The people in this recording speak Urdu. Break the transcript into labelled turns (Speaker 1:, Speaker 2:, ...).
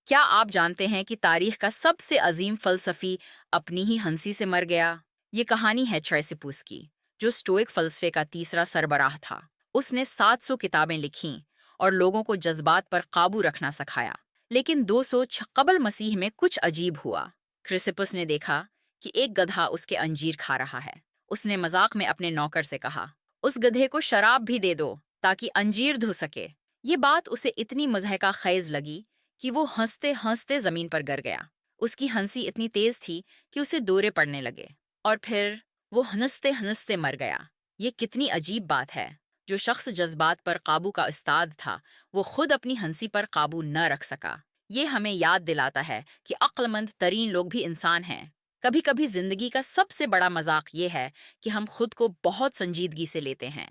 Speaker 1: کیا آپ جانتے ہیں کہ تاریخ کا سب سے عظیم فلسفی اپنی ہی ہنسی سے مر گیا؟ یہ کہانی ہے چریسیپس کی، جو اسٹوئک فلسفے کا تیسرا سربراہ تھا۔ اس نے 700 کتابیں لکھیں اور لوگوں کو جذبات پر قابو رکھنا سکھایا۔ لیکن 200 قبل مسیح میں کچھ عجیب ہوا۔ چریسیپس نے دیکھا کہ ایک گدھا اس کے انجیر کھا رہا ہے۔ اس نے مذاق میں اپنے نوکر سے کہا، اس گدھے کو شراب بھی دے دو تاکہ انجیر دھو سکے۔ یہ بات اسے اتنی مضحکہ خیز لگی کہ وہ ہنستے ہنستے زمین پر گر گیا۔ اس کی ہنسی اتنی تیز تھی کہ اسے دورے پڑنے لگے، اور پھر وہ ہنستے ہنستے مر گیا۔ یہ کتنی عجیب بات ہے! جو شخص جذبات پر قابو کا استاد تھا، وہ خود اپنی ہنسی پر قابو نہ رکھ سکا۔ یہ ہمیں یاد دلاتا ہے کہ عقل مند ترین لوگ بھی انسان ہیں۔ کبھی کبھی زندگی کا سب سے بڑا مذاق یہ ہے کہ ہم خود کو بہت سنجیدگی سے لیتے ہیں۔